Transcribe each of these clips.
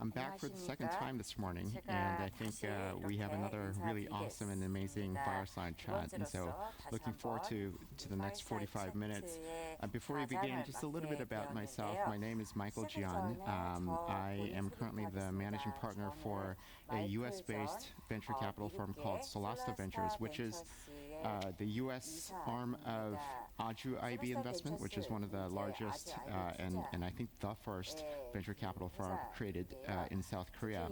I'm back for the second time this morning, and I think we have another really awesome and amazing fireside chat. And so, looking forward to the next 45 minutes. Before we begin, just a little bit about myself. My name is Michael Gian. I am currently the managing partner for a U.S.-based venture capital firm called Solasta Ventures, which is the U.S. arm of Aju IB Investment, which is one of the largest and I think the first venture capital firm created in South Korea.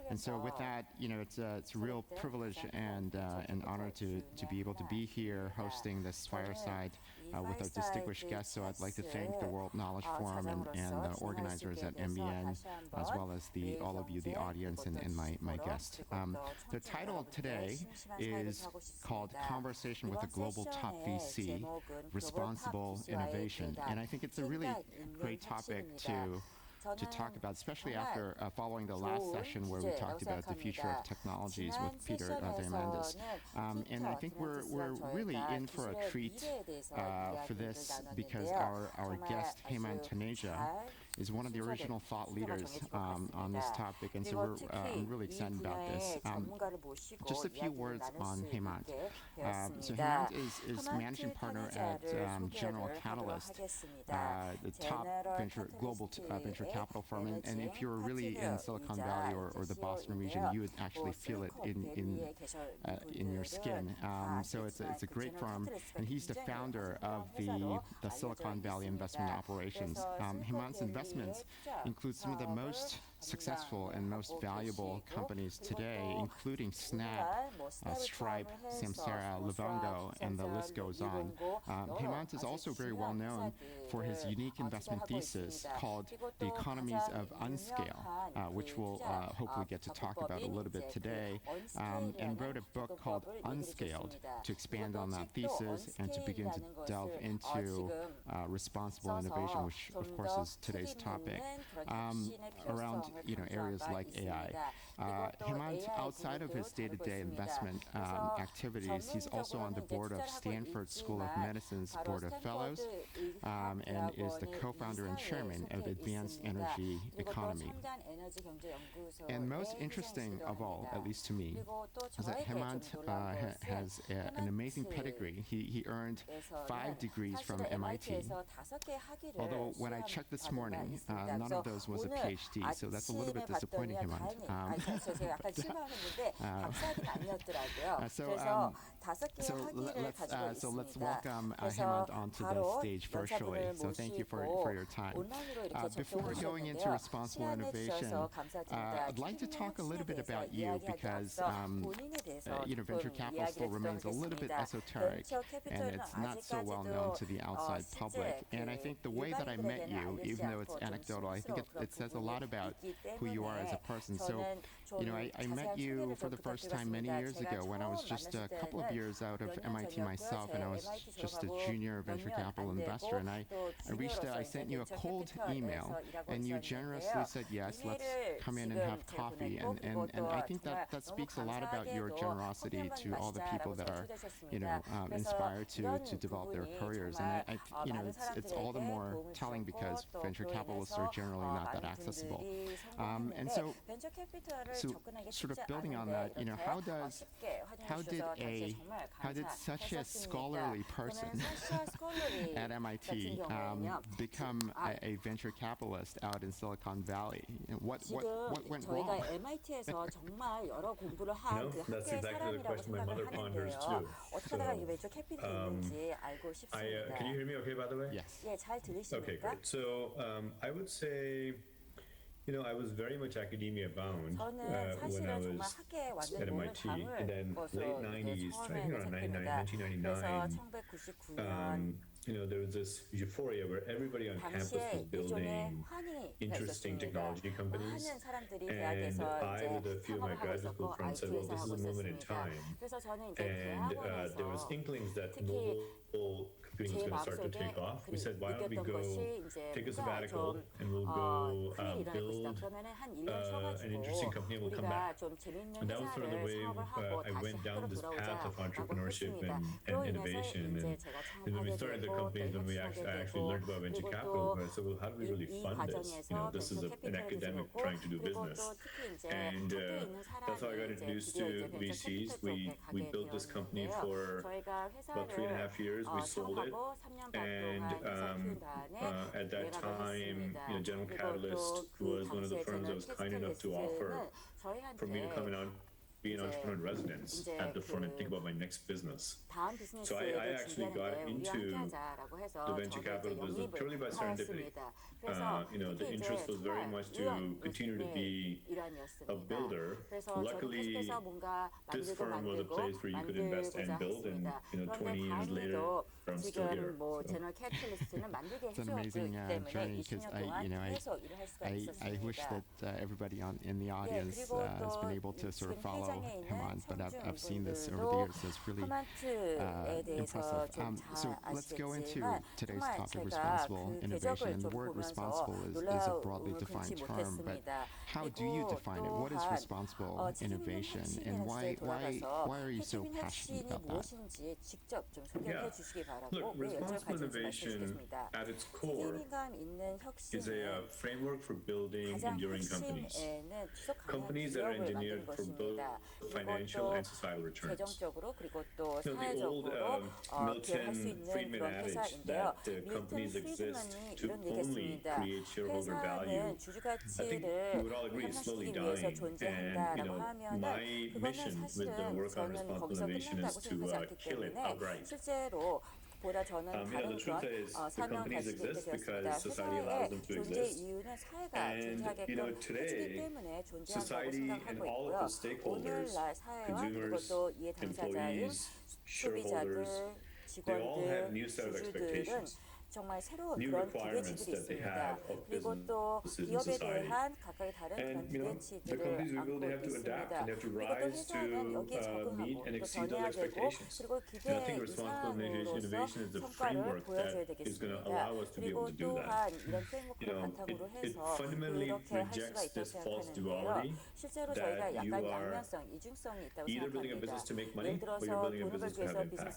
And so with that, it's a real privilege and an honor to be able to be here hosting this fireside with our distinguished guests. So I'd like to thank the World Knowledge Forum and the organizers at MBN, as well as all of you, the audience, and my guest. The title today is called Conversation with a Global Top VC, Responsible Innovation. And I think it's a really great topic to talk about, especially after following the last session where we talked about the future of technologies with Peter Diamandis. And I think we're really in for a treat for this because our guest, Heyman Taneja, is one of the original thought leaders on this topic, and so I'm really excited about this. Just a few words on Heyman. So Heyman is managing partner at General Catalyst, the top global venture capital firm, and if you're really in Silicon Valley or the Boston region, you would actually feel it in your skin. So it's a great firm, and he's the founder of the Silicon Valley investment operations. Heyman's investments include some of the most successful and most valuable companies today, including Snap, Stripe, Samsara, Livongo, and the list goes on. Heyman is also very well known for his unique investment thesis called the economies of unscale, which we'll hopefully get to talk about a little bit today, and wrote a book called Unscaled to expand on that thesis and to begin to delve into responsible innovation, which of course is today's topic, around areas like AI. Heyman, outside of his day-to-day investment activities, he's also on the board of Stanford School of Medicine's Board of Fellows, and is the co-founder and chairman of Advanced Energy Economy. And most interesting of all, at least to me, is that Heyman has an amazing pedigree. He earned 5 degrees from MIT, although when I checked this morning, none of those was a PhD, so that's a little bit disappointing, Heyman. So let's welcome Heyman onto the stage virtually. So thank you for your time. Before going into responsible innovation, I'd like to talk a little bit about you because venture capital still remains a little bit esoteric and it's not so well known to the outside public. And I think the way that I met you, even though it's anecdotal, I think it says a lot about who you are as a person. So, I met you for the first time many years ago when I was just a couple of years out of MIT myself, and I was just a junior venture capital investor. And I reached out, I sent you a cold email, and you generously said, yes, let's come in and have coffee. And I think that speaks a lot about your generosity to all the people that are, inspired to develop their careers. And it's all the more telling because venture capitalists are generally not that accessible. And so sort of building on that, how did such a scholarly person at MIT become a venture capitalist out in Silicon Valley? What went wrong? That's exactly the question my mother ponders too. Can you hear me okay, by the way? Yes. Okay, great. So I would say, I was very much academia bound when I was at MIT, and then late 90s, around 1999, there was this euphoria where everybody on campus was building interesting technology companies, and I, with a few of my graduate school friends, said, well, this is a moment in time. And there was inklings that mobile was going to start to take off, we said, why don't we go take a sabbatical and we'll go build an interesting company and we'll come back. And that was sort of the way I went down this path of entrepreneurship and innovation. And when we started the company, then I actually learned about venture capital. I said, well, how do we really fund this? This is an academic trying to do business. And that's how I got introduced to VCs. We built this company for about 3.5 years. We sold it. And at that time, General Catalyst was one of the firms that was kind enough to offer for me to come and be an entrepreneur in residence at the firm and think about my next business. So I actually got into the venture capital business purely by serendipity. The interest was very much to continue to be a builder. Luckily, this firm was a place where you could invest and build, and 20 years later, I'm still here. It's an amazing journey because I wish that everybody in the audience has been able to sort of follow him on, but I've seen this over the years, so it's really impressive. So let's go into today's topic, responsible innovation. And the word responsible is a broadly defined term, but how do you define it? What is responsible innovation, and why are you so passionate about that? Yeah. Look, responsible innovation at its core is a framework for building enduring companies. Companies that are engineered for both financial and societal returns. The old Milton Friedman adage that companies exist to only create shareholder value, I think we would all agree is slowly dying. And my mission with the work on responsible innovation is to kill it outright. The truth is, the companies exist because society allows them to exist. And today, society and all of its stakeholders, consumers, employees, shareholders, they all have new set of expectations. New requirements that they have of businesses and society. And the companies we build, they have to adapt and they have to rise to meet and exceed those expectations. And I think responsible innovation is the framework that is going to allow us to be able to do that. It fundamentally rejects this false duality that you are either building a business to make money or you're building a business to have impact.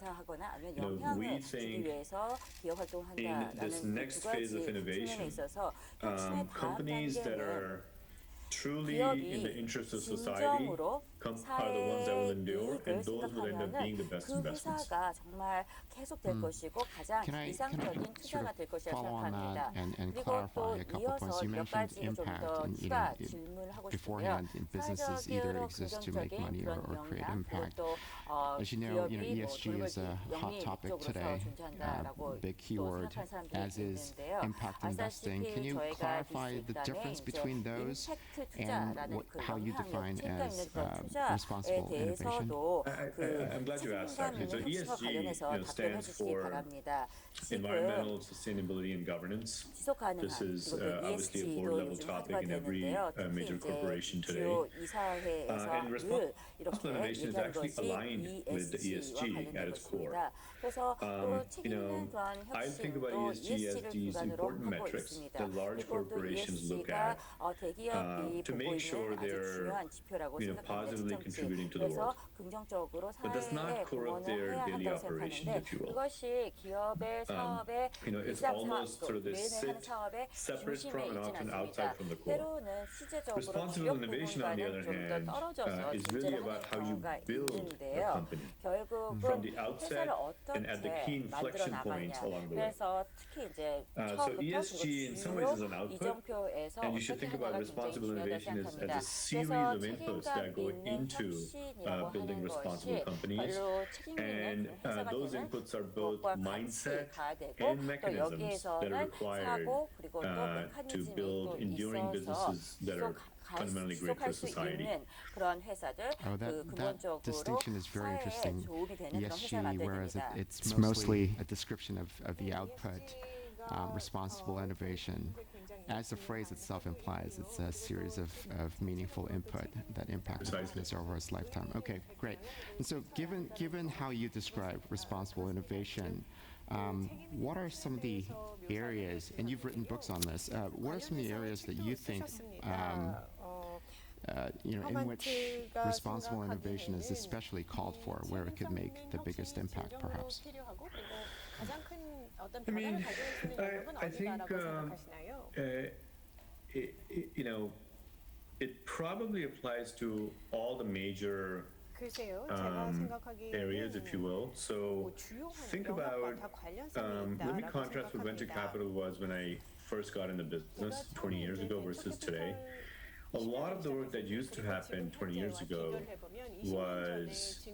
We think in this next phase of innovation, companies that are truly in the interest of society are the ones that will endure, and those will end up being the best investments. Can I sort of follow on that and clarify a couple of points? You mentioned impact, and beforehand, businesses either exist to make money or create impact. As you know, ESG is a hot topic today, big keyword, as is impact investing. Can you clarify the difference between those and how you define as responsible innovation? I'm glad you asked that. So ESG stands for environmental sustainability and governance. This is obviously a board-level topic in every major corporation today. And responsible innovation is actually aligned with the ESG at its core. I think about ESG as these important metrics that large corporations look at to make sure they're positively contributing to the world. But that's not corrupt their daily operations, if you will. It's almost sort of this separate from and often outside from the core. Responsible innovation, on the other hand, is really about how you build a company from the outset and at the key inflection points along the way. So ESG in some ways is an output, and you should think about responsible innovation as a series of inputs that go into building responsible companies. And those inputs are both mindset and mechanisms that are required to build enduring businesses that are fundamentally great for society. Oh, that distinction is very interesting. ESG, whereas it's mostly a description of the output, responsible innovation. As the phrase itself implies, it's a series of meaningful input that impacts the business over its lifetime. Okay, great. And so given how you describe responsible innovation, What are some of the areas, and you've written books on this, what are some of the areas that you think in which responsible innovation is especially called for, where it could make the biggest impact, perhaps? I mean, I think it probably applies to all the major areas, if you will. So think about, let me contrast what venture capital was when I first got in the business 20 years ago versus today. A lot of the work that used to happen 20 years ago was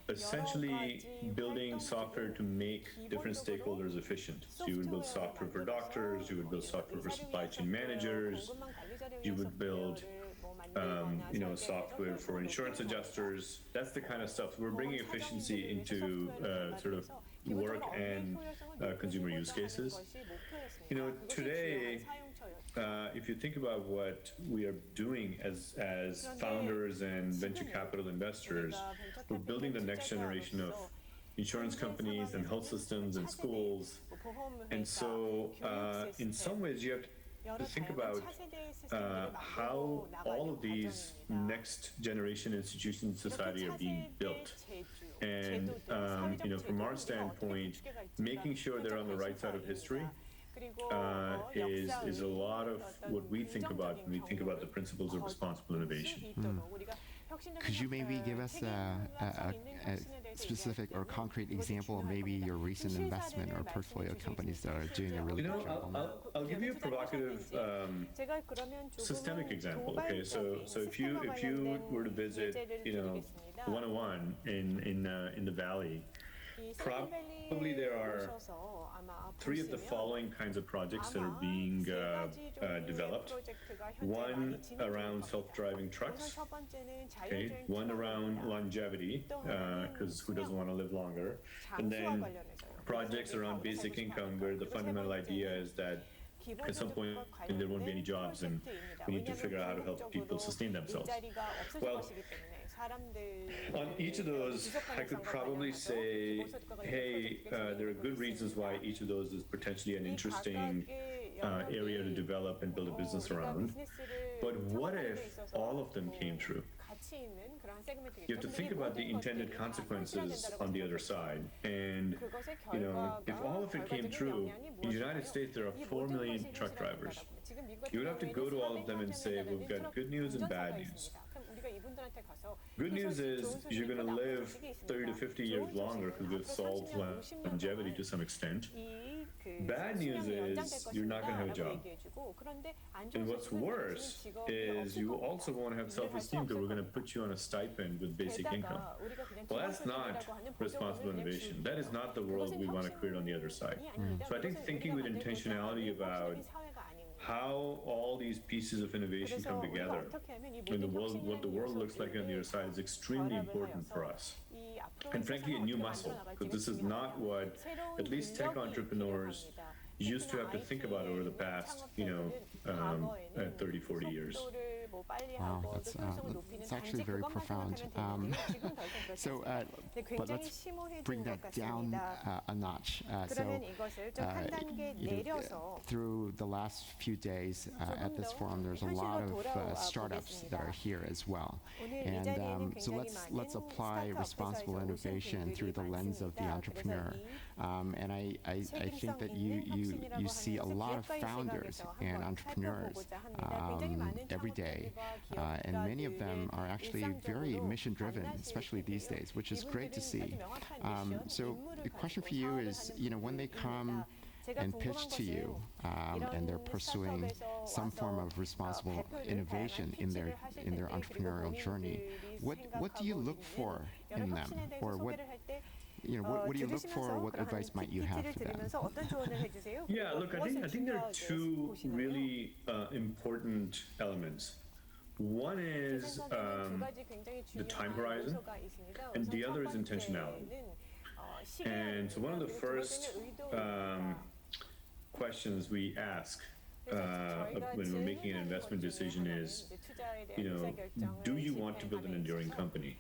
essentially building software to make different stakeholders efficient. So you would build software for doctors, you would build software for supply chain managers, you would build software for insurance adjusters. That's the kind of stuff. We're bringing efficiency into sort of work and consumer use cases. Today, if you think about what we are doing as founders and venture capital investors, we're building the next generation of insurance companies and health systems and schools. And so in some ways you have to think about how all of these next generation institutions in society are being built. And from our standpoint, making sure they're on the right side of history is a lot of what we think about when we think about the principles of responsible innovation. Could you maybe give us a specific or concrete example of maybe your recent investment or portfolio companies that are doing a really good job? I'll give you a provocative systemic example. Okay, so if you were to visit 101 in the Valley, probably there are 3 of the following kinds of projects that are being developed. One around self-driving trucks, okay, one around longevity, because who doesn't want to live longer, and then projects around basic income, where the fundamental idea is that at some point there won't be any jobs and we need to figure out how to help people sustain themselves. Well, on each of those, I could probably say, hey, there are good reasons why each of those is potentially an interesting area to develop and build a business around. But what if all of them came true? You have to think about the intended consequences on the other side. And, if all of it came true, in the United States there are 4 million truck drivers. You would have to go to all of them and say, we've got good news and bad news. Good news is you're going to live 30 to 50 years longer because we've solved longevity to some extent. Bad news is you're not going to have a job. And what's worse is you also won't have self-esteem because we're going to put you on a stipend with basic income. Well, that's not responsible innovation. That is not the world we want to create on the other side. So I think thinking with intentionality about how all these pieces of innovation come together and what the world looks like on the other side is extremely important for us. And frankly, a new muscle, because this is not what at least tech entrepreneurs used to have to think about over the past, 30, 40 years. Wow, that's actually very profound. But let's bring that down a notch. Through the last few days at this forum, there's a lot of startups that are here as well. And so let's apply responsible innovation through the lens of the entrepreneur. And I think that you see a lot of founders and entrepreneurs every day. And many of them are actually very mission-driven, especially these days, which is great to see. So the question for you is, when they come and pitch to you, and they're pursuing some form of responsible innovation in their entrepreneurial journey, what do you look for in them, or what do you look for? What advice might you have for them? Yeah, look, I think there are 2 really important elements. One is the time horizon, and the other is intentionality. And so one of the first questions we ask when we're making an investment decision is, do you want to build an enduring company?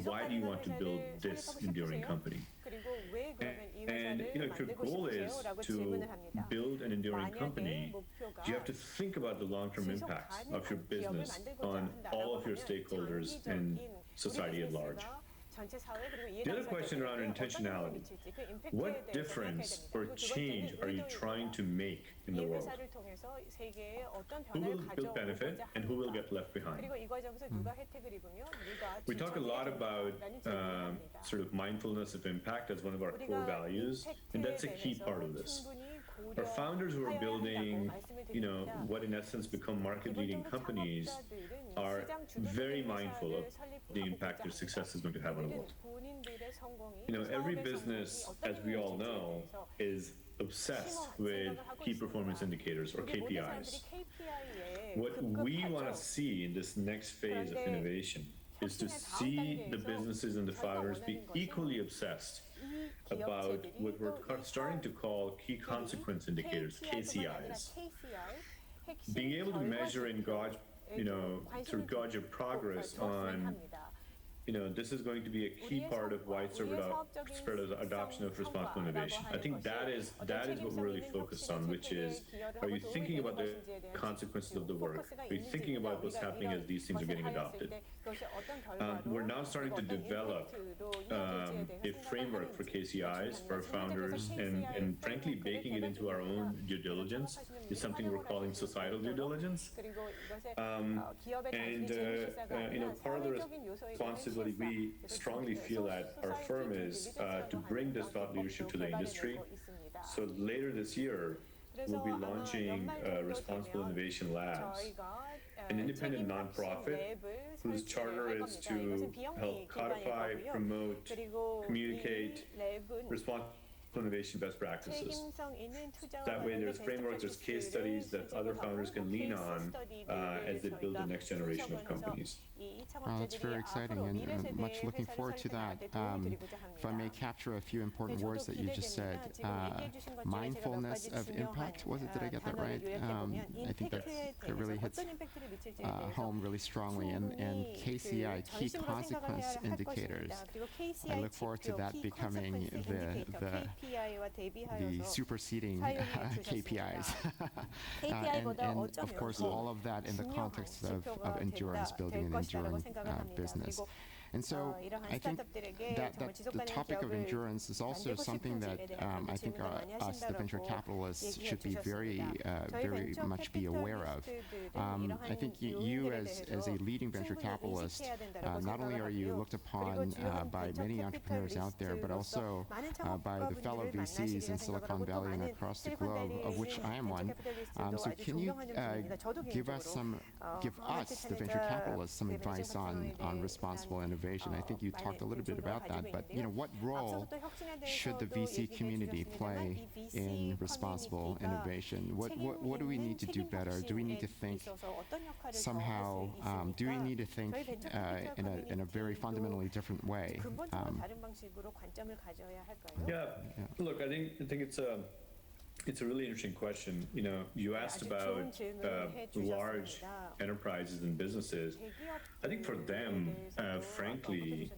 Why do you want to build this enduring company? And if your goal is to build an enduring company, you have to think about the long-term impacts of your business on all of your stakeholders and society at large. The other question around intentionality, what difference or change are you trying to make in the world? Who will benefit and who will get left behind? We talk a lot about sort of mindfulness of impact as one of our core values, and that's a key part of this. Our founders who are building, what in essence become market-leading companies are very mindful of the impact their success is going to have on the world. Every business, as we all know, is obsessed with key performance indicators or KPIs. What we want to see in this next phase of innovation is to see the businesses and the founders be equally obsessed about what we're starting to call key consequence indicators, KCIs. Being able to measure and gauge, gauge your progress on, this is going to be a key part of widespread adoption of responsible innovation. I think that is what we're really focused on, which is, are you thinking about the consequences of the work? Are you thinking about what's happening as these things are getting adopted? We're now starting to develop a framework for KCIs for our founders, and frankly, baking it into our own due diligence is something we're calling societal due diligence. Part of the responsibility we strongly feel at our firm is to bring this thought leadership to the industry. So later this year, we'll be launching Responsible Innovation Labs, an independent nonprofit whose charter is to help codify, promote, communicate responsible innovation best practices. That way there's frameworks, there's case studies that other founders can lean on as they build the next generation of companies. That's very exciting, and much looking forward to that. If I may capture a few important words that you just said, mindfulness of impact, was it? Did I get that right? I think that really hits home really strongly, and KCI, key consequence indicators. I look forward to that becoming the superseding KPIs. And of course, all of that in the context of endurance, building an enduring business. And so I think that the topic of endurance is also something that I think us, the venture capitalists, should be very much be aware of. I think you as a leading venture capitalist, not only are you looked upon by many entrepreneurs out there, but also by the fellow VCs in Silicon Valley and across the globe, of which I am one. So can you give us, the venture capitalists, some advice on responsible innovation? I think you talked a little bit about that, but what role should the VC community play in responsible innovation? What do we need to do better? Do we need to think somehow? Do we need to think in a very fundamentally different way? Look, I think it's a really interesting question. You asked about large enterprises and businesses. I think for them, frankly,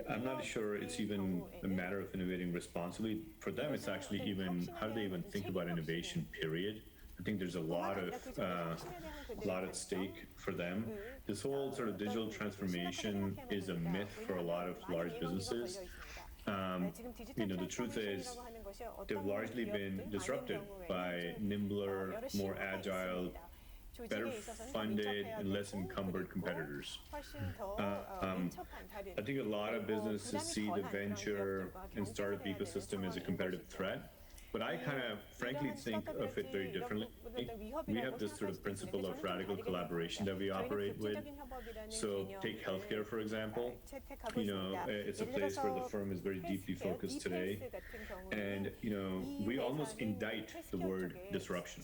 I'm not sure it's even a matter of innovating responsibly. For them, it's actually even, how do they even think about innovation, period? I think there's a lot at stake for them. This whole sort of digital transformation is a myth for a lot of large businesses. The truth is, they've largely been disrupted by nimbler, more agile, better funded, and less encumbered competitors. I think a lot of businesses see the venture and startup ecosystem as a competitive threat. But I kind of frankly think of it very differently. We have this sort of principle of radical collaboration that we operate with. So take healthcare, for example. It's a place where the firm is very deeply focused today. And, we almost indict the word disruption.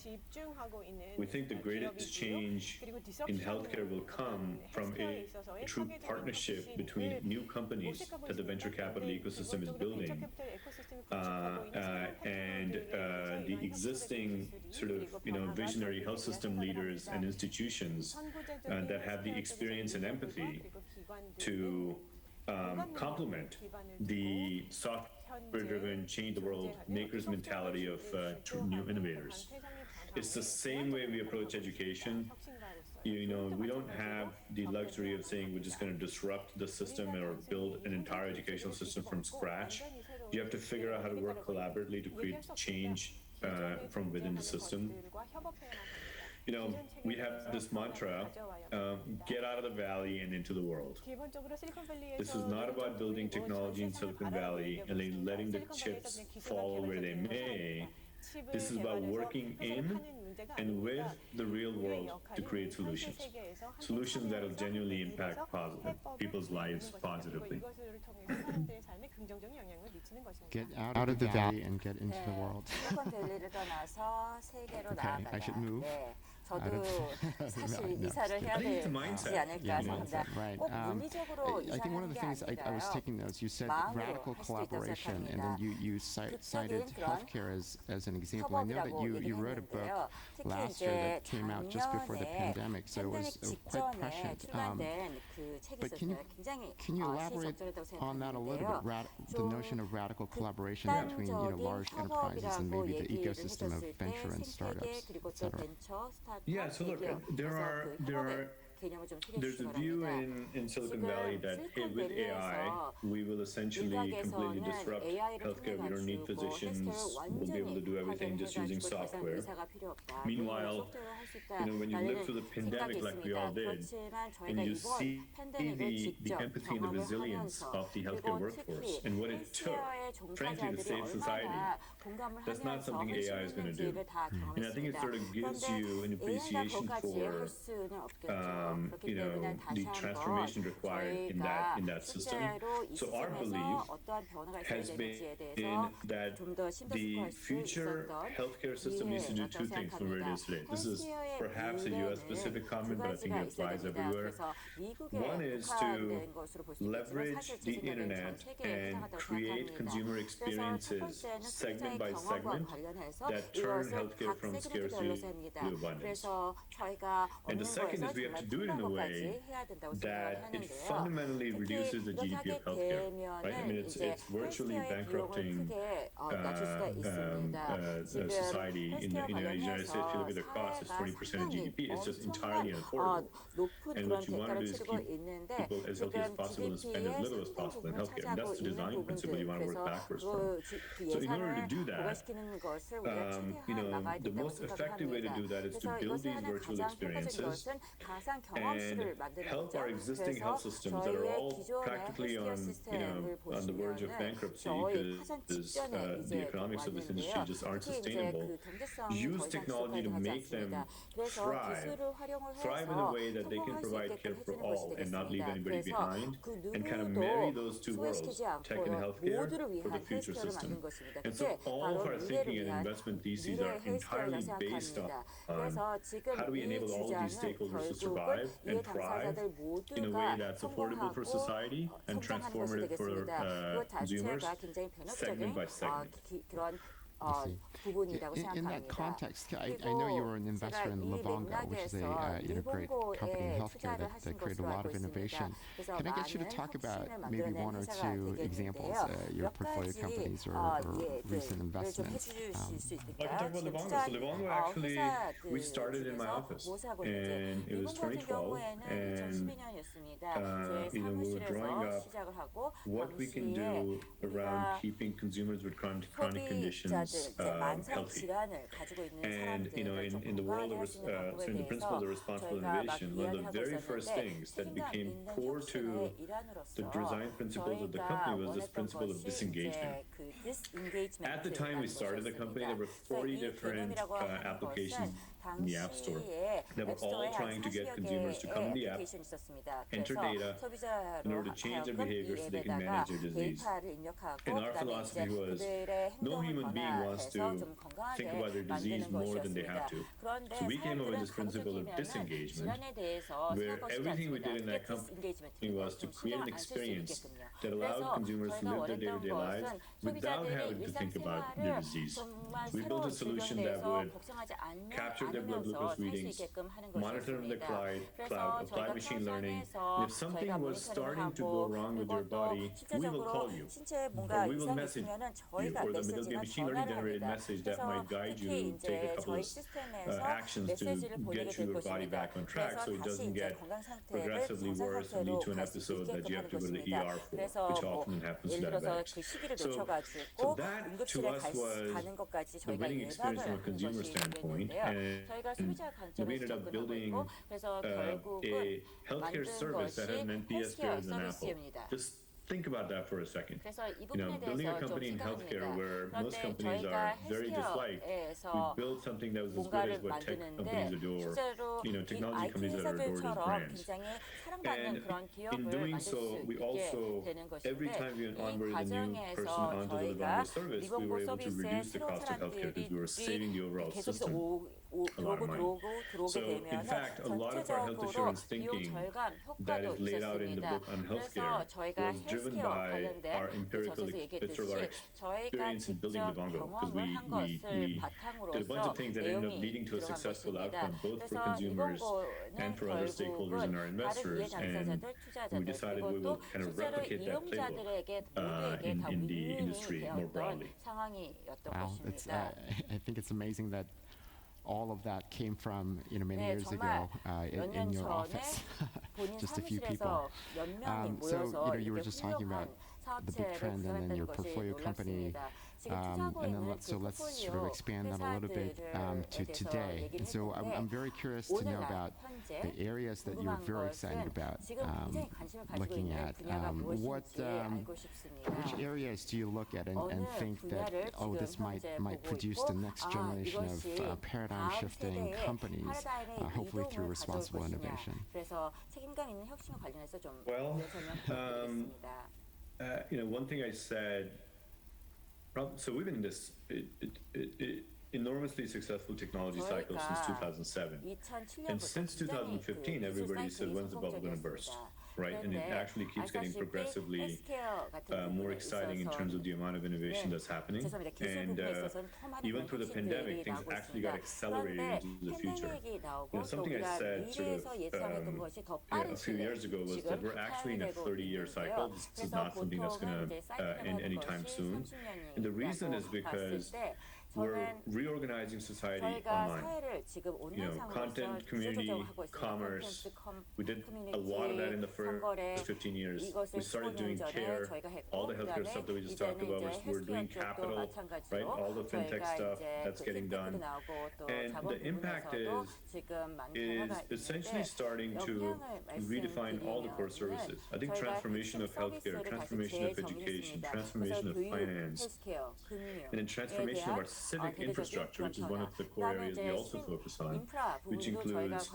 We think the greatest change in healthcare will come from a true partnership between new companies that the venture capital ecosystem is building and the existing sort of visionary health system leaders and institutions that have the experience and empathy to complement the soft software-driven, change the world, makers mentality of new innovators. It's the same way we approach education. You know, we don't have the luxury of saying we're just going to disrupt the system or build an entire educational system from scratch. You have to figure out how to work collaboratively to create change from within the system. You know, we have this mantra, get out of the valley and into the world. This is not about building technology in Silicon Valley and letting the chips fall where they may. This is about working in and with the real world to create solutions. Solutions that will genuinely impact people's lives positively. Get out of the valley and get into the world. Okay, I should move. 저도 사실 이사를 해야 되지 않을까 생각합니다. Right. 꼭 물리적으로 I think one of 이사하는 the 게 things I was 아니라요. taking notes. You said 마음으로 radical 할 수도 있다고 collaboration, and then 생각합니다. you cited healthcare as an example. I know that 협업이라고 you wrote a book 얘기했는데요. 특히 last year 이제 that came out just before the 작년에 pandemic, so it was 팬데믹 quite 직전에 prescient. 출간된 그 책이 But 있었어요. 굉장히 can you elaborate 시적절했다고 on that a little 생각했는데요. bit? The notion of radical collaboration between large enterprises and 협업이라고 maybe the 얘기를 ecosystem of 해줬을 때 venture and 생태계 startups, 그리고 또 etc. 벤처 스타트업 Yeah, so look, there's a view in Silicon Valley that hey, with AI, we will essentially completely disrupt healthcare. We don't need physicians. We'll be able to do everything just using software. Meanwhile, you know, when you live through the pandemic like we all did, and you see the empathy and the resilience of the healthcare workforce and what it took, frankly, to save society, that's not something AI is going to do. And I think it sort of gives you an appreciation for you know, the transformation required in that system. So our belief has been that the future healthcare system needs to do two things from where it is today. This is perhaps a US specific comment, but I think it applies everywhere. One is to leverage the internet and create consumer experiences segment by segment that turn healthcare from scarcity to abundance. And the second is we have to do it in a way that it fundamentally reduces the GDP of healthcare. Right? I mean, it's virtually bankrupting society in the United States. If you look at the cost, it's 20% of GDP. It's just entirely unaffordable. And what you want to do is keep people as healthy as possible and spend as little as possible in healthcare. And that's the design principle you want to work backwards from. So in order to do that, you know, the most effective way to do that is to build these virtual experiences and help our existing health systems that are all practically on the verge of bankruptcy because the economics of this industry just aren't sustainable. Use technology to make them thrive in a way that they can provide care for all and not leave anybody behind, and kind of marry those two worlds, tech and healthcare, for the future system. And so all of our thinking and investment theses are entirely based on how do we enable all of these stakeholders to survive and thrive in a way that's affordable for society and transformative for consumers, segment by segment. In that context, I know you were an investor in Livongo, which is a great company in healthcare that created a lot of innovation. Can I get you to talk about maybe one or two examples, your portfolio companies or recent investments? I can talk about Livongo. So Livongo actually, we started in my office, and it was 2012, and we were drawing up what we can do around keeping consumers with chronic conditions healthy. And in the world of in the principles of responsible innovation, one of the very first things that became core to the design principles of the company was this principle of disengagement. At the time we started the company, there were 40 different applications in the App Store that were all trying to get consumers to come in the app, enter data in order to change their behavior so they can manage their disease. And our philosophy was no human being wants to think about their disease more than they have to. So we came up with this principle of disengagement, where everything we did in that company was to create an experience that allowed consumers to live their day-to-day lives without having to think about their disease. 정말 We built 새로운 a solution 질병에 that 대해서 would 걱정하지 capture their blood 않으면서 glucose 살 수 readings, 있게끔 하는 monitor them in the 것이었습니다. cloud, 그래서 apply 저희가 machine learning. 현장에서 And if something 저희가 was starting to go 모니터링하고 wrong with 그리고 your 또 body, we will 실제적으로 call you. 신체에 Or 뭔가 we will 이상이 message 있으면은 you, 저희가 or there'll be 메시지나 a machine learning 전화를 generated 합니다. message that 그래서 might guide 특히 you, take a 이제 couple 저희 of 시스템에서 actions to 메시지를 보내게 get 될 your body 것입니다. back on track 그래서 so it 다시 doesn't 이제 get 건강 상태를 progressively 정상 worse and 상태로 lead to an 갈 수 episode that 있게끔 you 하는 have to go to the 것입니다. ER for, 그래서 which 뭐 often happens to 예를 들어서 diabetics. 그 시기를 So 놓쳐가지고 that to 응급실에 us was 가는 것까지 the 저희가 winning experience from a 예방을 하는 consumer 것이 standpoint. 되는데요. 저희가 소비자 We 관점에서 ended up 접근하고 building 있고 그래서 결국은 a healthcare 만든 service that 것이 had an NPS 헬스케어 greater than Apple. 서비스입니다. Just think about that for a second. 그래서 이 You know, 부분에 building a 대해서 좀 company in healthcare 생각합니다. where most 그런데 companies 저희가 are very disliked, we 헬스케어에서 built something that was as good 뭔가를 as what tech 만드는데 companies adore. 실제로 You know, 이 technology IT companies that are adored as 회사들처럼 brands. 굉장히 사랑받는 And 그런 in 기업을 doing 만들 수 so, we 있게 also, 되는 every 것인데 time we 이 onboarded a new person 과정에서 onto the 저희가 Livongo service, we 리본고 were able to 서비스에 reduce the 새로운 cost of healthcare because we were saving the overall 계속해서 system a lot of money. 들어오게 So, in 되면 fact, a lot of our health 전체적으로 assurance 비용 thinking 절감 that 효과도 is laid out in the 있었습니다. book on healthcare 그래서 저희가 was driven 헬스케어 by 관련된 our 그 empirical 저서에서 experience, 얘기했듯이 저희가 in building 직접 Livongo, because 경험을 한 것을 we did a bunch 바탕으로서 of things that ended up 내용이 leading to a 들어간 successful 것입니다. outcome, both for 그래서 consumers and 리본고는 for other stakeholders and our 결국은 다른 investors. 이해 And 당사자들, we 투자자들 decided 그리고 we 또 will kind of 실제로 replicate that playbook 이용자들에게 모두에게 다 in the 윈윈이 industry more 되었던 broadly. 상황이었던 Wow, it's, 것입니다. I think it's amazing that all of that came from many 네, years 정말 ago 몇 in 년 your 전에 office, 본인 just a few people. 사무실에서 몇 명이 So 모여서 you were 이렇게 just talking 훌륭한 about the big 사업체를 trend and then 구성했다는 your 것이 portfolio company. 놀랍습니다. 지금 투자하고 And then 있는 so let's sort of 포트폴리오 expand that a little bit to 회사들에 today. 대해서 얘기를 And so I'm 했는데 very curious to know 오늘날 about 현재 the areas that you're 궁금한 very excited 것은 about 지금 굉장히 관심을 가지고 looking 있는 at. 분야가 What 무엇인지 알고 싶습니다. which areas do you look at and 어느 think that 분야를 oh this 지금 might 현재 보고 produce 있고 the next generation of 이것이 paradigm 다음 shifting 세대의 companies 패러다임의 hopefully through 이동을 가져올 responsible 것이냐. innovation? 그래서 책임감 있는 혁신과 관련해서 좀 Well, 설명 부탁드리겠습니다. You know, one thing I said, so we've been in this enormously successful technology cycle since 2007. 2007년부터 And since 2015, everybody said, when's the bubble going to burst? Right? And it actually keeps getting progressively more exciting in terms of the amount of innovation that's happening. And even through the pandemic, things actually got accelerated into the future. You know, something I said sort of a few years ago was that we're actually in a 30-year cycle. This is not something that's going to end anytime soon. And the reason is because we're reorganizing society online. You know, content, community, commerce. We did a lot of that in the first 15 years. We started doing care, all the healthcare stuff that we just talked about. We're doing capital, right? All the fintech stuff that's getting done. And the impact is essentially starting to redefine all the core services. I think transformation of healthcare, transformation of education, transformation of finance, and then transformation of our civic infrastructure, which is one of the core areas we also focus on, which includes,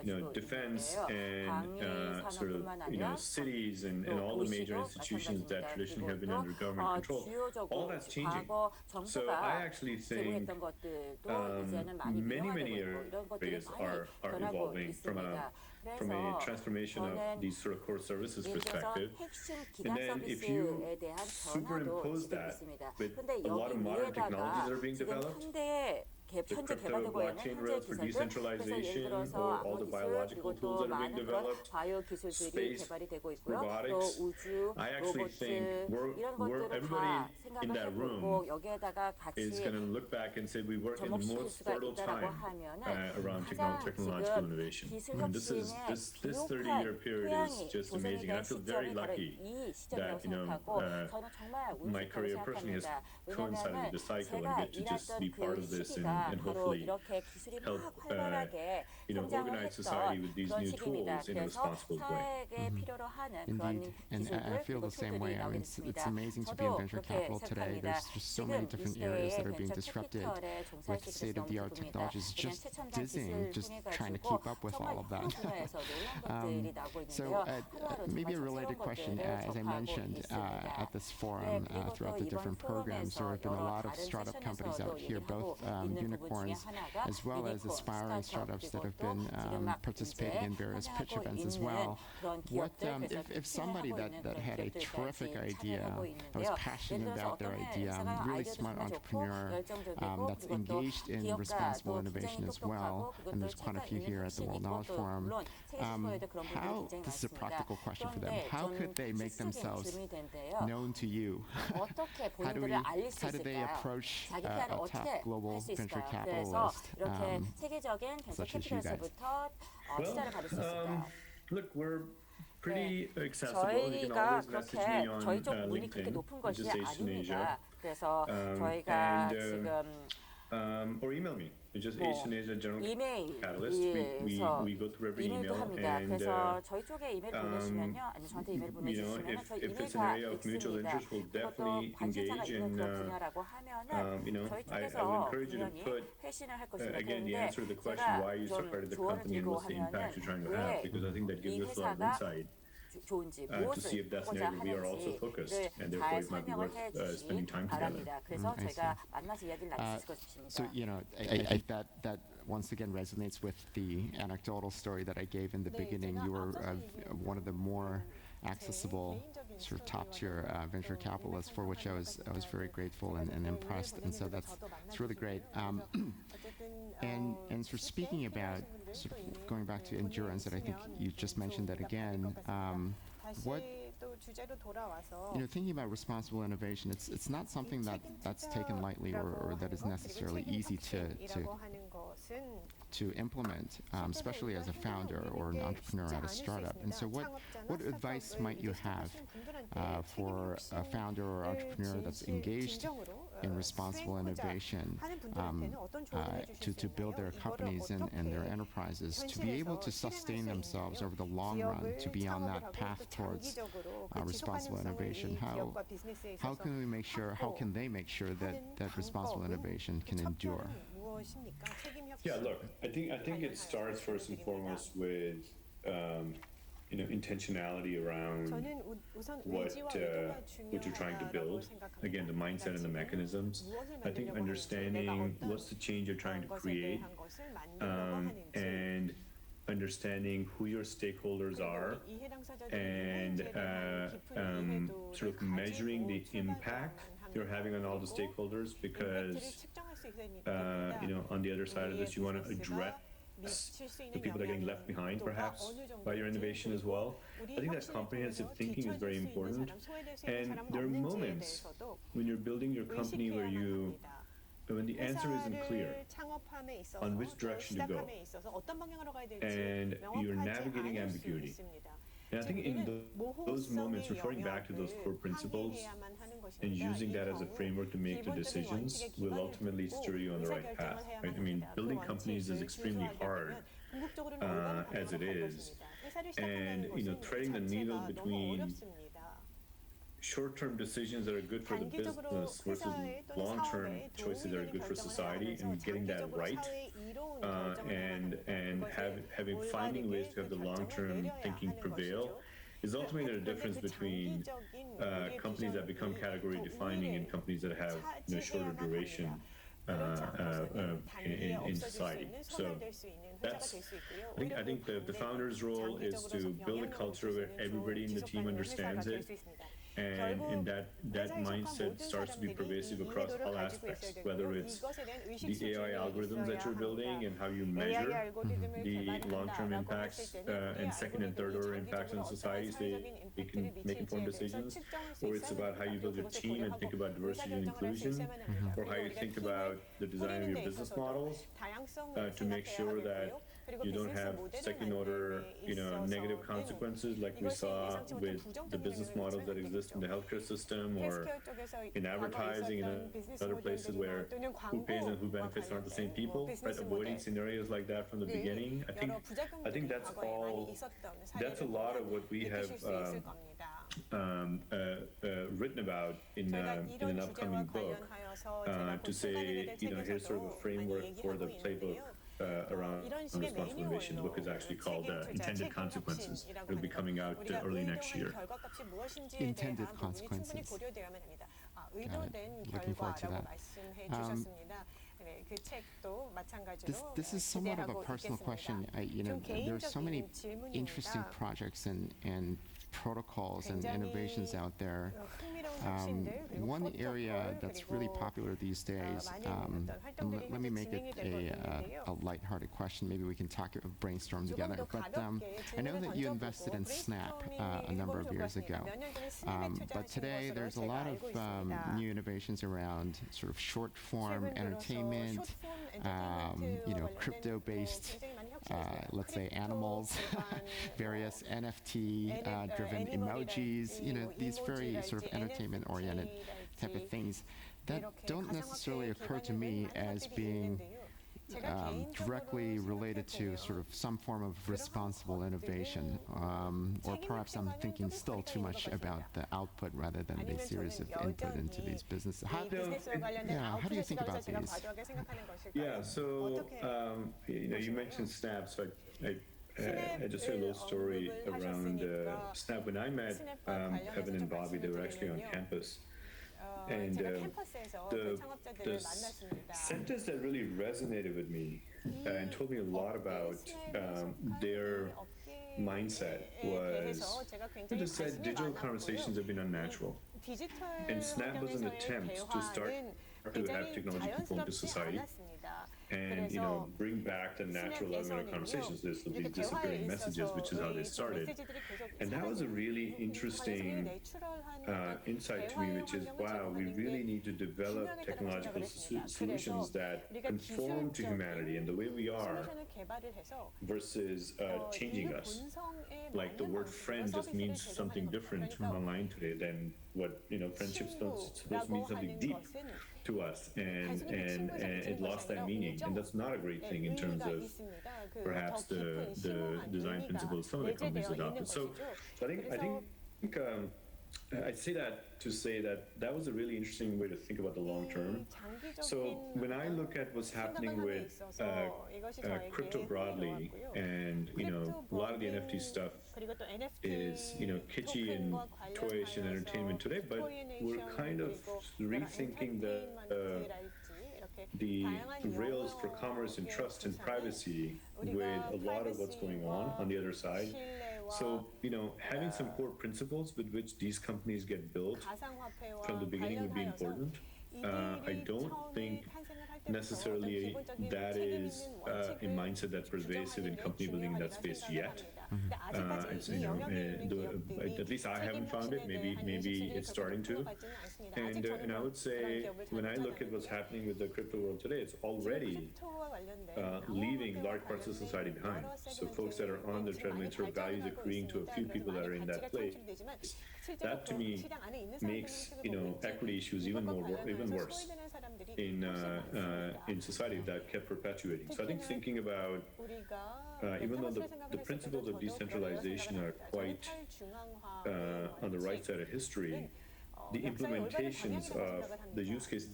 you know, defense and sort of, you know, cities and all the major institutions that traditionally have been under government control. All that's changing. So I actually think many areas are evolving from a transformation of these sort of core services perspective. And then if you superimpose that with a lot of modern technologies that are being developed, the crypto blockchain rails for decentralization, or all the biological tools that are being developed, space, robotics. I actually think everybody in that room is going to look back and say we work in the most fertile time around technological innovation. I mean, this 30-year period is just amazing. I feel very lucky that, you know, my career personally has coincided with the cycle and get to just be part of this and hopefully help you know, organize society with these new tools in a responsible way. Indeed, and I feel the same way. I mean, it's amazing to be in venture capital today. There's just so many different areas that are being disrupted with state-of-the-art technologies. It's just dizzying, just trying to keep up with all of that. So maybe a related question, as I mentioned at this forum, throughout the different programs, there have been a lot of startup companies out here, both unicorns, as well as aspiring startups that have been participating in various pitch events as well. What if somebody that had a terrific idea, that was passionate about their idea, really smart entrepreneur that's engaged in responsible innovation as well, and there's quite a few here at the World Knowledge Forum, how, this is a practical question for them, how could they make themselves known to you? How do they approach a top global venture capitalist such as you guys? Look, we're pretty accessible. You can always message me on LinkedIn, which is Asian Asia. 그래서 저희가 지금 or email me. It's just Asian Asia General Catalyst. We go through every 이메일도 email, 합니다. and 그래서 저희 쪽에 이메일 보내시면요, 아니 저한테 이메일 보내주시면 저희 if it's an 이메일가 area of mutual 있습니다. interest, we'll 그것도 definitely 관심사가 engage 있는 in. 그런 분야라고 하면은 저희 I would 쪽에서 encourage you to 분명히 put 회신을 할 것이다. again the 그런데 answer to the question 제가 why you 좀 started the 조언을 company and 드리고 what's the impact you're trying to 하면은 have, because I think that 이 gives us a lot of 회사가 insight. 좋은지 To see if 무엇을 that's an 하고자 area we are also focused, 하는지를 and therefore 잘 it might be 설명을 worth spending 해주시기 time together. 바랍니다. 그래서 I 저희가 만나서 이야기를 나눌 수 있을 So, 것입니다. I think that once again resonates with the anecdotal story that I gave in the beginning. You were one of the more accessible sort of top-tier venture capitalists, for which I was very grateful and impressed, and so that's really great. And sort of speaking about sort of going back to endurance, that I think you just mentioned that again. What thinking about responsible innovation, it's not something that's taken lightly or that is necessarily easy to implement, especially as a founder or an entrepreneur at a startup. And so what advice might you have for a founder or entrepreneur that's engaged in responsible innovation to build their companies and their enterprises, to be able to sustain themselves over the long run, to be on that path towards responsible innovation? How can they make sure that responsible innovation can endure? Yeah, look, I think it starts first and foremost with intentionality around what you're trying to build. Again, the mindset and the mechanisms. I think understanding what's the change you're trying to create, and understanding who your stakeholders are, and sort of measuring the impact you're having on all the stakeholders, because on the other side of this, you want to address the people that are getting left behind, perhaps, by your innovation as well. I think that comprehensive thinking is very important. And there are moments when you're building your company when the answer isn't clear on which direction to go, and you're navigating ambiguity. And I think in those moments, referring back to those core principles and using that as a framework to make the decisions will ultimately steer you on the right path. Right? I mean, building companies is extremely hard as it is, and threading the needle between short-term decisions that are good for the business versus long-term choices that are good for society, and getting that right, and finding ways to have the long-term thinking prevail is ultimately the difference between companies that become category defining and companies that have shorter duration in society. So I think the founder's role is to build a culture where everybody in the team understands it, and that mindset starts to be pervasive across all aspects, whether it's the AI algorithms that you're building and how you measure the long-term impacts and second and third order impacts on society so you can make informed decisions, or it's about how you build your team and think about diversity and inclusion, or how you think about the design of your business models to make sure that you don't have second-order, negative consequences like we saw with the business models that exist in the healthcare system or in advertising and other places where who pays and who benefits aren't the same people. Right? Avoiding scenarios like that from the beginning. I think that's a lot of what we have written about in an upcoming book to say, here's sort of a framework for the playbook around responsible innovation. The book is actually called Intended Consequences. It'll be coming out early next year. Intended consequences. Looking forward to that. 네, 그 책도 마찬가지로 This is somewhat of a personal question. There's so many interesting projects and protocols and innovations out there. One area that's really popular these days, and let me make it a lighthearted question. Maybe we can brainstorm together. But I know that you invested in Snap a number of years ago. But today there's a lot of new innovations around sort of short form entertainment, crypto-based, let's say animals, various NFT-driven emojis, these very sort of entertainment-oriented type of things that don't necessarily occur to me as being directly related to sort of some form of responsible innovation, or perhaps I'm thinking still too much about the output rather than the series of input into these businesses. How do you think about these? Yeah, so you mentioned Snap, so I just heard a little story around Snap. When I met Kevin and Bobby, they were actually on campus. And the sentence that really resonated with me and told me a lot about their mindset was, they said digital conversations have been unnatural. And Snap was an attempt to start to have technology conform to society and bring back the natural element of conversations. There's these disappearing messages, which is how they started. And that was a really interesting insight to me, which is, wow, we really need to develop technological solutions that conform to humanity and the way we are versus changing us. Like the word friend just means something different online today than what friendships don't supposed to mean something deep to us, and it lost that meaning, and that's not a great thing in terms of perhaps the design principles some of the companies adopted. So I think I say that to say that was a really interesting way to think about the long term. So when I look at what's happening with crypto broadly, and a lot of the NFT stuff is kitschy and toyish and entertainment today, but we're kind of rethinking the rails for commerce and trust and privacy with a lot of what's going on the other side. So, having some core principles with which these companies get built from the beginning would be important. I don't think necessarily that is a mindset that's pervasive in company building in that space yet. At least I haven't found it. Maybe it's starting to. And I would say when I look at what's happening with the crypto world today, it's already leaving large parts of society behind. So folks that are on the treadmill, sort of values accruing to a few people that are in that place. That to me makes equity issues even worse in society that kept perpetuating. So I think thinking about even though the principles of decentralization are quite on the right side of history, the implementations of the use cases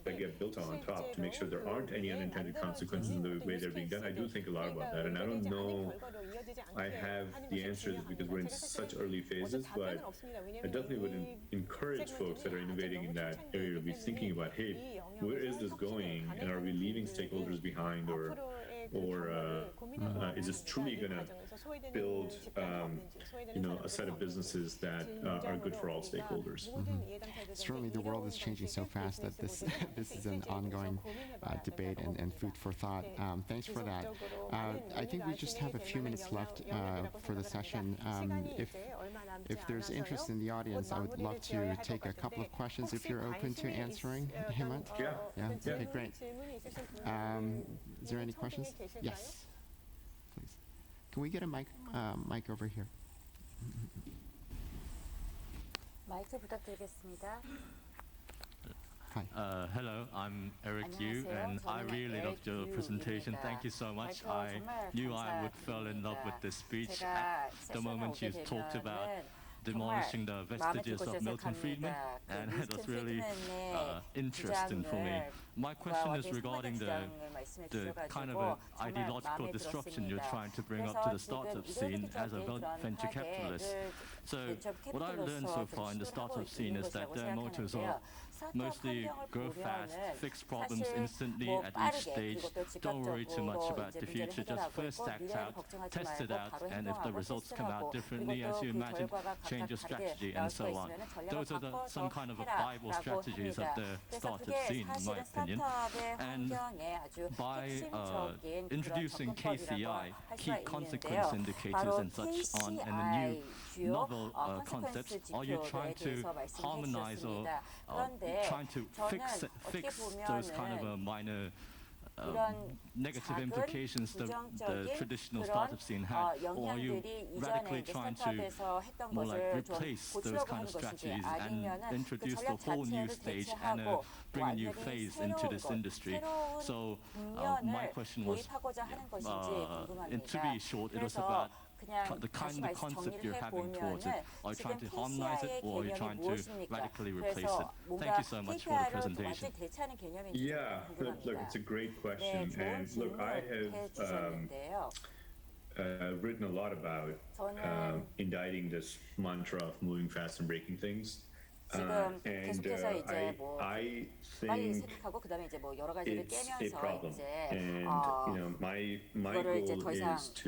that get built on top to make sure there aren't any unintended consequences in the way they're being done, I do think a lot about that. And I don't know I have the answers because we're in such early phases, but I definitely would encourage folks that are innovating in that area to be thinking about, hey, where is this going, and are we leaving stakeholders behind, or is this truly going to build a set of businesses that are good for all stakeholders? Certainly the world is changing so fast that this is an ongoing debate and food for thought. Thanks for that. I think we just have a few minutes left for the session. If there's interest in the audience, I would love to take a couple of questions if you're open to answering, Hemant. Yeah. Okay, great. Is there any questions? Yes, please. Can we get a mic over here? 마이크 부탁드리겠습니다. Hi. Hello, I'm Eric Yu, and I really loved your presentation. Thank you so much. I knew I would fall in love with this speech at the moment you talked about demolishing the vestiges of Milton Friedman, and it was really interesting for me. My question is regarding the kind of ideological disruption you're trying to bring up to the startup scene as a venture capitalist. So what I've learned so far in the startup scene is that their mottos are mostly grow fast, fix problems instantly at each stage, don't worry too much about the future, just first act out, test it out, and if the results come out differently as you imagine, change your strategy and so on. Those are some kind of a Bible strategies of the startup scene, in my opinion. And by introducing KCI, key consequence indicators and such on, and the new novel concepts, are you trying to harmonize or trying to fix those kind of minor negative implications the traditional startup scene had, or are you radically trying to more like replace those kind of strategies and introduce a whole new stage and bring a new phase into this industry? So my question was, to be short, it was about the kind of concept you're having towards it. Are you trying to harmonize it, or are you trying to radically replace it? Thank you so much for the presentation. Yeah, look, it's a great question. And look, I have written a lot about indicting this mantra of moving fast and breaking things. And I think it's a problem. And my goal is to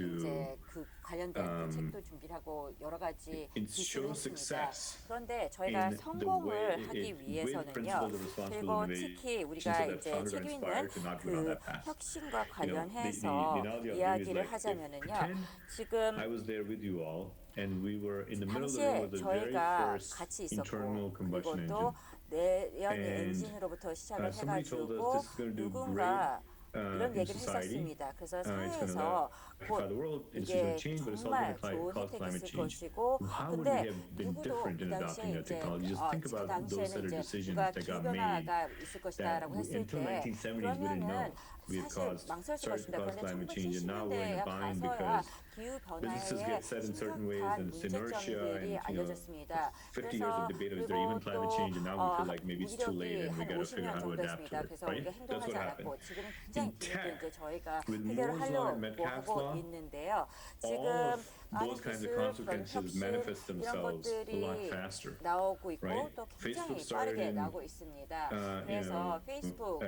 ensure success 그런데 저희가 in the 성공을 way 하기 with 위해서는요. principles of responsible 그리고 innovation 특히 우리가 so that 이제 founders are 책에 있는 inspired to not run on 그 that path. 혁신과 The 관련해서 analogy I'll give is 이야기를 like, 하자면은요. pretend 지금 I was there with you all, and we were in the middle of the 당시에 room with the very 저희가 first 같이 internal 있었고 combustion 그리고 engine. 또 내연 And, 엔진으로부터 시작을 somebody told us 해가지고 this is going to do 누군가 이런 in 얘기를 society. 했었습니다. 그래서 It's going to 사회에서 affect the world. It's 이게 going to change, but it's also 정말 going to 좋은 cause 혜택이 climate 있을 change. 것이고 How would we 근데 have been 누구도 different 그 in 당시에 adopting that 이제 technology? Just think 그 about those set 당시에는 of 이제 decisions 누가 that got made. 기변화가 있을 것이다라고 했을 Until 때 1970s, we didn't know. 그러면은 We had 사실 망설일 started to 것입니다. cause 그런데 climate change, and now we're in a 1970년대에 bind 가서야 because 기후 businesses 변화에 get set in certain ways, 심각한 and it's inertia, 문제점들이 and 알려졌습니다. 50 years of debate, is there even climate change? And now we feel like maybe it's too late, and we got to figure out how to adapt to it, 그래서 right? 우리가 That's 행동하지 what 않았고 happened. 지금은 굉장히 In tech, 이제 저희가 with 해결을 Moore's law and 하려고 Metcalfe's 하고 law, 있는데요. all 지금 of 많은 those kinds of 기술, 그런 consequences 혁신 manifest 이런 themselves a lot 것들이 faster. 나오고 있고 right? 또 Facebook 굉장히 started 빠르게 in, 나오고 있습니다. 그래서 페이스북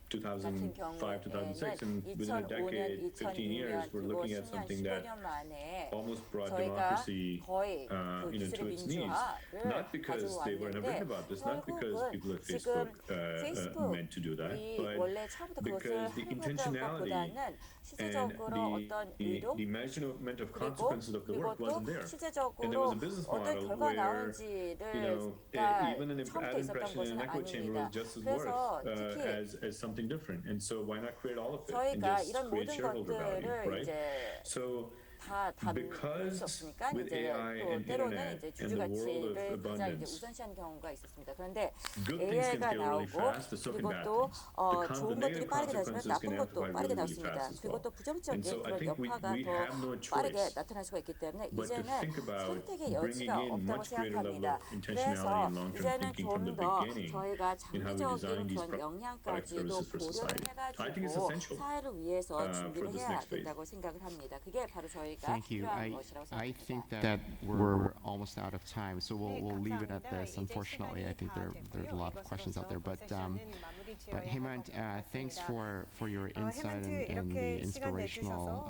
2005, 2006, and within a decade, 15 years, we're looking at something that almost brought democracy to its knees. Not because they were never written about this, not because people at Facebook meant to do that, but because the intentionality and the measurement of consequences of the work wasn't there. And there was a business model where, even an ad impression in an echo chamber was just as worth as something different. And so why not create all of it and just create shareholder value, right? So because with AI and internet and the world of abundance, good things can scale really fast, the so can bad things. The negative consequences can amplify really, really fast as well. And so I think we have no choice but to think about bringing in much greater level of intentionality and long-term thinking from the beginning in how we design these product services for society. I think it's essential for this next phase. Thank you. I think that we're almost out of time, so we'll leave it at this. Unfortunately, I think there's a lot of questions out there, but Hemant, thanks for your insight and the inspirational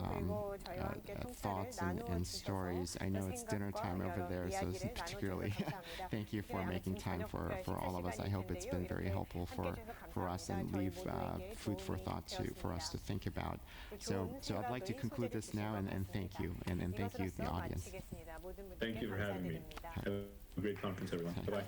thoughts and stories. I know it's dinner time over there, so particularly thank you for making time for all of us. I hope it's been very helpful for us and leave food for thought for us to think about. So I'd like to conclude this now and thank you and thank you the audience. Thank you for having me. Have a great conference, everyone. Bye-bye.